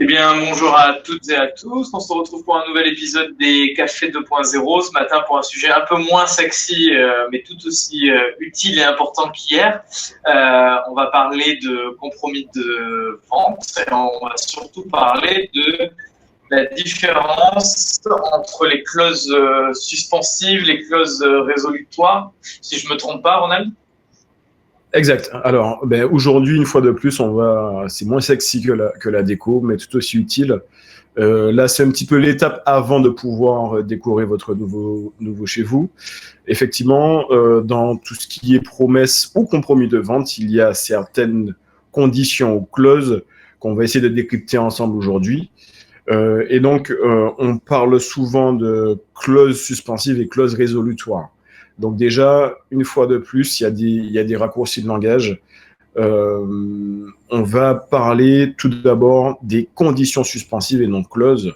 Eh bien, bonjour à toutes et à tous. On se retrouve pour un nouvel épisode des Cafés 2.0. Ce matin pour un sujet un peu moins sexy, mais tout aussi utile et important qu'hier. On va parler de compromis de vente et on va surtout parler de la différence entre les clauses suspensives, les clauses résolutoires. Si je me trompe pas, Ronald? Exact. Alors, aujourd'hui, une fois de plus, c'est moins sexy que la déco, mais tout aussi utile. Là, c'est un petit peu l'étape avant de pouvoir décorer votre nouveau chez vous. Effectivement, dans tout ce qui est promesse ou compromis de vente, il y a certaines conditions ou clauses qu'on va essayer de décrypter ensemble aujourd'hui. Et donc, on parle souvent de clauses suspensives et clauses résolutoires. Donc déjà, une fois de plus, il y a des raccourcis de langage. On va parler tout d'abord des conditions suspensives et non clauses.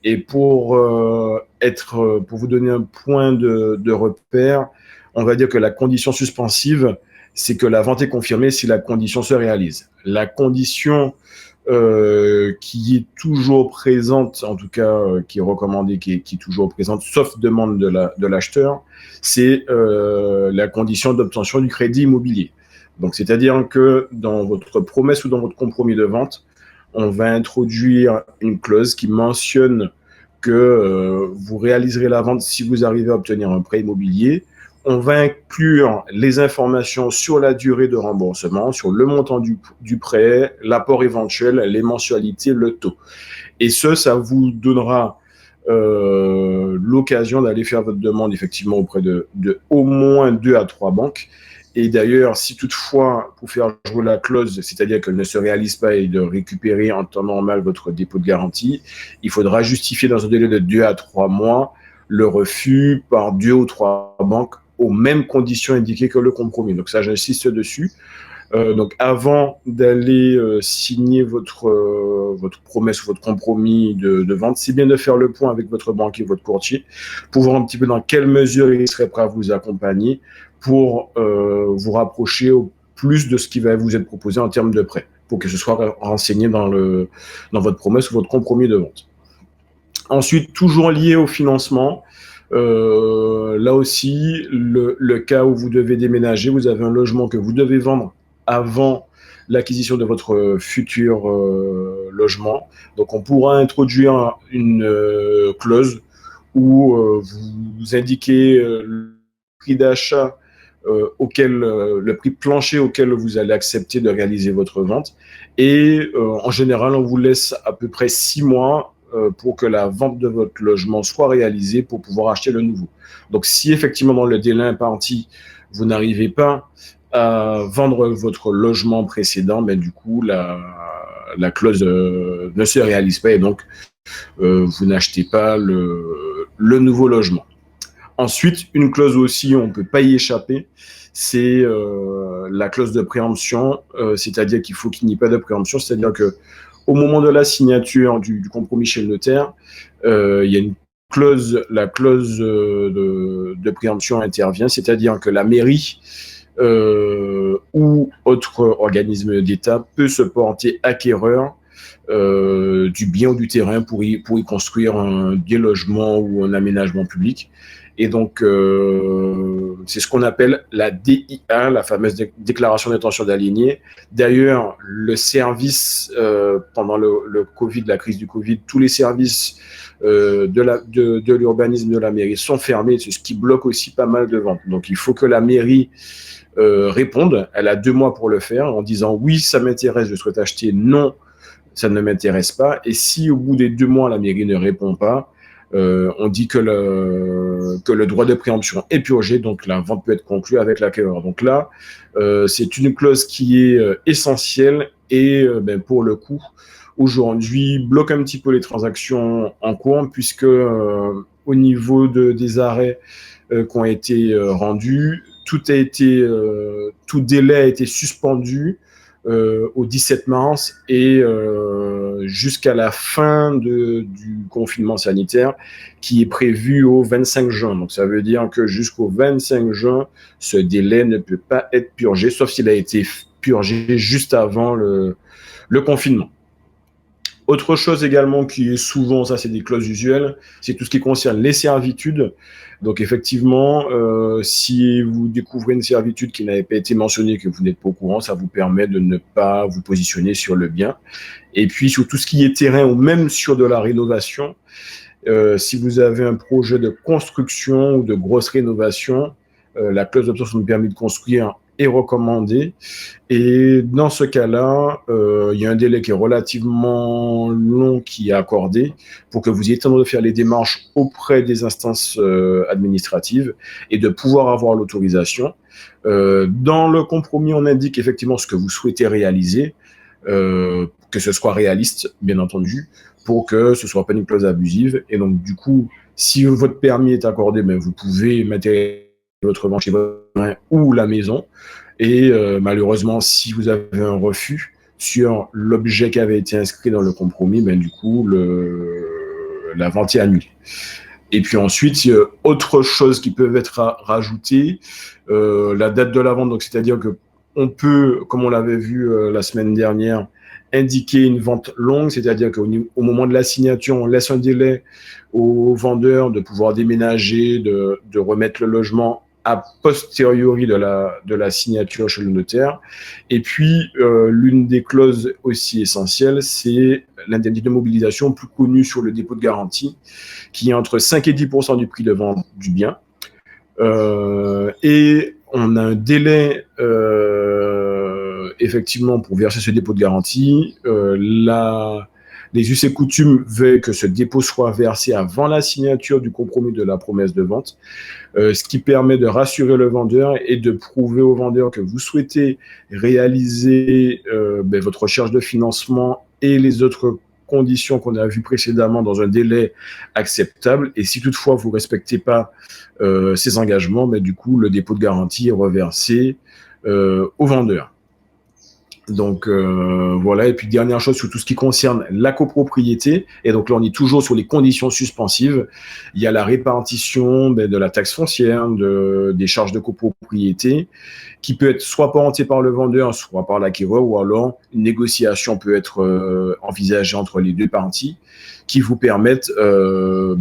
Et pour vous donner un point de repère, on va dire que la condition suspensive, c'est que la vente est confirmée si la condition se réalise. La condition qui est toujours présente, en tout cas qui est recommandée, qui est toujours présente, sauf demande de l'acheteur, c'est la condition d'obtention du crédit immobilier. Donc, c'est-à-dire que dans votre promesse ou dans votre compromis de vente, on va introduire une clause qui mentionne que vous réaliserez la vente si vous arrivez à obtenir un prêt immobilier. On va inclure les informations sur la durée de remboursement, sur le montant du prêt, l'apport éventuel, les mensualités, le taux. Et ça vous donnera l'occasion d'aller faire votre demande effectivement auprès de au moins 2 à 3 banques. Et d'ailleurs, si toutefois, pour faire jouer la clause, c'est-à-dire qu'elle ne se réalise pas et de récupérer en temps normal votre dépôt de garantie, il faudra justifier dans un délai de 2 à 3 mois le refus par 2 ou 3 banques aux mêmes conditions indiquées que le compromis. Donc ça, j'insiste dessus. Donc avant d'aller signer votre promesse ou votre compromis de vente, c'est bien de faire le point avec votre banquier, votre courtier, pour voir un petit peu dans quelle mesure il serait prêt à vous accompagner pour vous rapprocher au plus de ce qui va vous être proposé en termes de prêt, pour que ce soit renseigné dans votre promesse ou votre compromis de vente. Ensuite, toujours lié au financement, là aussi, le cas où vous devez déménager, vous avez un logement que vous devez vendre avant l'acquisition de votre futur logement. Donc, on pourra introduire une clause où vous indiquez le prix d'achat le prix plancher auquel vous allez accepter de réaliser votre vente. Et en général, on vous laisse à peu près 6 mois pour que la vente de votre logement soit réalisée pour pouvoir acheter le nouveau. Donc, si effectivement dans le délai imparti, vous n'arrivez pas à vendre votre logement précédent, du coup, la clause ne se réalise pas et donc vous n'achetez pas le nouveau logement. Ensuite, une clause aussi, on ne peut pas y échapper, c'est la clause de préemption, c'est-à-dire qu'il faut qu'il n'y ait pas de préemption, c'est-à-dire que au moment de la signature du compromis chez le notaire, il y a la clause de préemption intervient, c'est-à-dire que la mairie ou autre organisme d'État peut se porter acquéreur du bien ou du terrain pour y construire un bien logement ou un aménagement public. Et donc, c'est ce qu'on appelle la DIA, la fameuse déclaration d'intention d'aligner. D'ailleurs, le service, pendant le Covid, la crise du Covid, tous les services de l'urbanisme de la mairie sont fermés. C'est ce qui bloque aussi pas mal de ventes. Donc, il faut que la mairie réponde. Elle a 2 mois pour le faire en disant oui, ça m'intéresse, je souhaite acheter, non, ça ne m'intéresse pas. Et si au bout des 2 mois, la mairie ne répond pas, on dit que le droit de préemption est purgé, donc la vente peut être conclue avec l'acquéreur. Donc là, c'est une clause qui est essentielle et pour le coup, aujourd'hui, bloque un petit peu les transactions en cours, puisque au niveau des arrêts qui ont été rendus, tout délai a été suspendu au 17 mars et jusqu'à la fin du confinement sanitaire qui est prévu au 25 juin. Donc ça veut dire que jusqu'au 25 juin, ce délai ne peut pas être purgé, sauf s'il a été purgé juste avant le confinement. Autre chose également qui est souvent, ça c'est des clauses usuelles, c'est tout ce qui concerne les servitudes. Donc effectivement, si vous découvrez une servitude qui n'avait pas été mentionnée, que vous n'êtes pas au courant, ça vous permet de ne pas vous positionner sur le bien. Et puis sur tout ce qui est terrain ou même sur de la rénovation, si vous avez un projet de construction ou de grosse rénovation, la clause d'obtention de permis de construire est recommandée. Et dans ce cas-là, il y a un délai qui est relativement long qui est accordé pour que vous ayez le temps de faire les démarches auprès des instances administratives et de pouvoir avoir l'autorisation. Dans le compromis, on indique effectivement ce que vous souhaitez réaliser, que ce soit réaliste, bien entendu, pour que ce ne soit pas une clause abusive. Et donc, du coup, si votre permis est accordé, ben, vous pouvez matérialiser votre vente chez votre main ou la maison. Et malheureusement, si vous avez un refus sur l'objet qui avait été inscrit dans le compromis, ben, du coup, la vente est annulée. Et puis ensuite, il y a autre chose qui peut être rajoutée, la date de la vente. Donc, c'est-à-dire que on peut, comme on l'avait vu la semaine dernière, indiquer une vente longue, c'est-à-dire qu'au moment de la signature, on laisse un délai au vendeur de pouvoir déménager, de remettre le logement a posteriori de la signature chez le notaire. Et puis, l'une des clauses aussi essentielles, c'est l'indemnité de mobilisation, plus connue sur le dépôt de garantie, qui est entre 5 et 10% du prix de vente du bien. Et on a un délai effectivement pour verser ce dépôt de garantie. Les us et coutumes veulent que ce dépôt soit versé avant la signature du compromis de la promesse de vente, ce qui permet de rassurer le vendeur et de prouver au vendeur que vous souhaitez réaliser votre recherche de financement et les autres conditions qu'on a vues précédemment dans un délai acceptable. Et si toutefois vous ne respectez pas ces engagements, du coup, le dépôt de garantie est reversé au vendeur. Donc voilà, et puis dernière chose sur tout ce qui concerne la copropriété, et donc là on est toujours sur les conditions suspensives. Il y a la répartition de la taxe foncière, des charges de copropriété, qui peut être soit portée par le vendeur, soit par l'acquéreur, ou alors une négociation peut être envisagée entre les deux parties, qui vous permettent de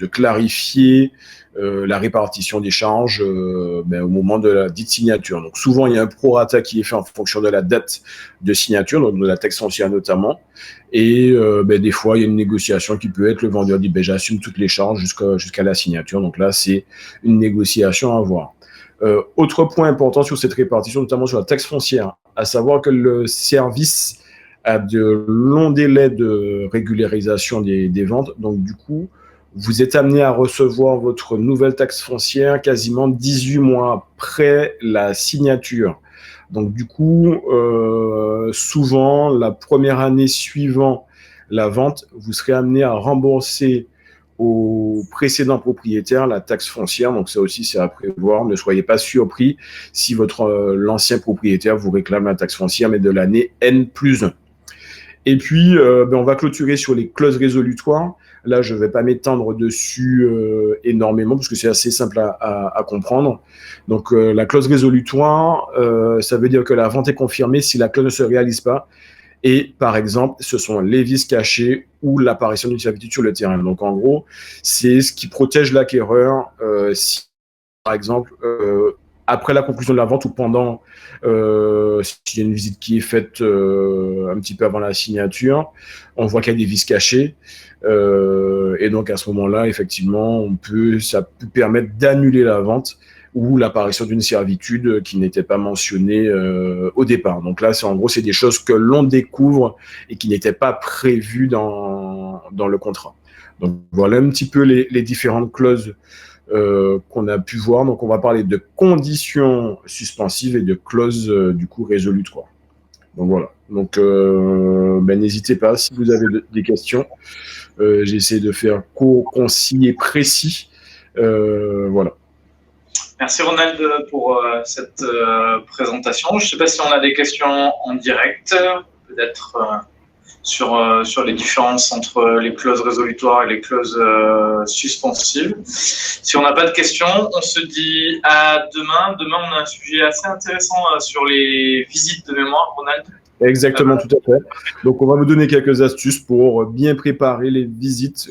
clarifier la répartition des charges au moment de la dite signature. Donc souvent, il y a un prorata qui est fait en fonction de la date de signature, donc de la taxe foncière notamment. Et des fois, il y a une négociation qui peut être, le vendeur dit j'assume toutes les charges jusqu'à la signature. Donc là, c'est une négociation à avoir. Autre point important sur cette répartition, notamment sur la taxe foncière, à savoir que le service a de longs délais de régularisation des ventes. Donc du coup, vous êtes amené à recevoir votre nouvelle taxe foncière quasiment 18 mois après la signature. Donc du coup, souvent, la première année suivant la vente, vous serez amené à rembourser au précédent propriétaire la taxe foncière. Donc ça aussi, c'est à prévoir. Ne soyez pas surpris si l'ancien propriétaire vous réclame la taxe foncière, mais de l'année N+1. Et puis, on va clôturer sur les clauses résolutoires. Là, je ne vais pas m'étendre dessus énormément parce que c'est assez simple à comprendre. Donc, la clause résolutoire, ça veut dire que la vente est confirmée si la clause ne se réalise pas. Et par exemple, ce sont les vices cachés ou l'apparition d'une servitude sur le terrain. Donc, en gros, c'est ce qui protège l'acquéreur si, par exemple, après la conclusion de la vente ou pendant, s'il y a une visite qui est faite un petit peu avant la signature, on voit qu'il y a des vices cachés. Et donc, à ce moment-là, effectivement, ça peut permettre d'annuler la vente ou l'apparition d'une servitude qui n'était pas mentionnée au départ. Donc là, en gros, c'est des choses que l'on découvre et qui n'étaient pas prévues dans le contrat. Donc, voilà un petit peu les différentes clauses qu'on a pu voir. Donc, on va parler de conditions suspensives et de clauses, du coup, résolutoires. Donc, voilà. Donc, n'hésitez pas si vous avez des questions. J'essaie de faire court, concis et précis. Voilà. Merci Ronald pour cette présentation. Je ne sais pas si on a des questions en direct, peut-être sur les différences entre les clauses résolutoires et les clauses suspensives. Si on n'a pas de questions, on se dit à demain. Demain, on a un sujet assez intéressant sur les visites de mémoire, Ronald. Exactement, tout à fait. Donc, on va vous donner quelques astuces pour bien préparer les visites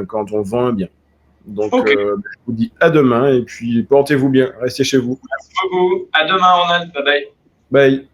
quand on vend un bien. Donc, Ok, je vous dis à demain et puis portez-vous bien. Restez chez vous. merci beaucoup. À demain, Ronald. Bye bye. Bye.